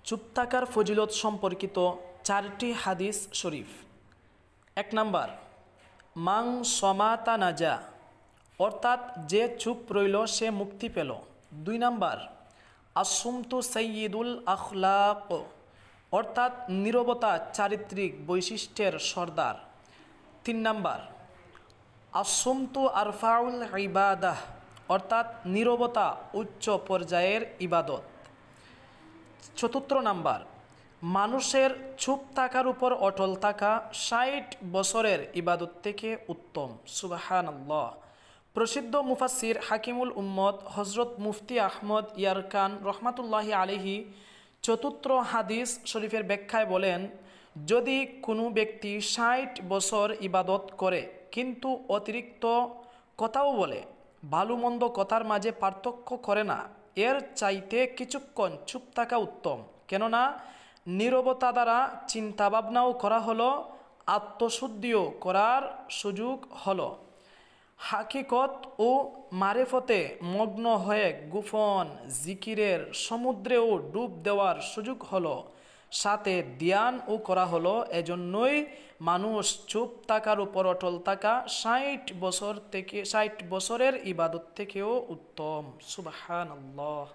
চুপ থাকার ফজিলত সম্পর্কিত 4টি হাদিস শরীফ। 1 নাম্বার, মাং সমাতা নাজা, অর্থাৎ যে চুপ রইল সে মুক্তি পেল। 2 নাম্বার, আসুমতু সাইয়্যিদুল আখলাক, অর্থাৎ নীরবতা চারিত্রিক বৈশিষ্ট্যের সর্দার। 3 নাম্বার, আসুমতু আরফাউল ইবাদাহ, অর্থাৎ নীরবতা উচ্চ পর্যায়ের ইবাদত। 4 নাম্বার, মানুষের চুপ থাকার উপর অটল থাকা 60 বছরের ইবাদত থেকে উত্তম। সুবহানাল্লাহ। প্রসিদ্ধ মুফাসসির হাকিমুল উম্মত হযরত মুফতি আহমদ ইয়ারকান রহমাতুল্লাহি আলাইহি 4 হাদিস শরীফের ব্যাখ্যায় বলেন, যদি কোনো ব্যক্তি 60 বছর ইবাদত করে কিন্তু অতিরিক্ত কথাও বলে, ভালো মন্দ কথার মাঝে পার্থক্য করে না, এর চাইতে কিছুক্ষণ চুপ থাকা উত্তম। কেননা নীরবতা দ্বারা চিন্তাভাবনাও করা হলো, আত্মশুদ্ধিও করার সুযোগ হলো, হাকিকত ও মারেফতে মগ্ন হয়ে গোপন জিকিরের সমুদ্রেও ডুব দেওয়ার সুযোগ হলো, সাথে ধ্যানও করা হলো। এজন্যই মানুষ চুপ থাকার উপর অটল থাকা 60 বছরের ইবাদত থেকেও উত্তম। সুবহানাল্লাহ।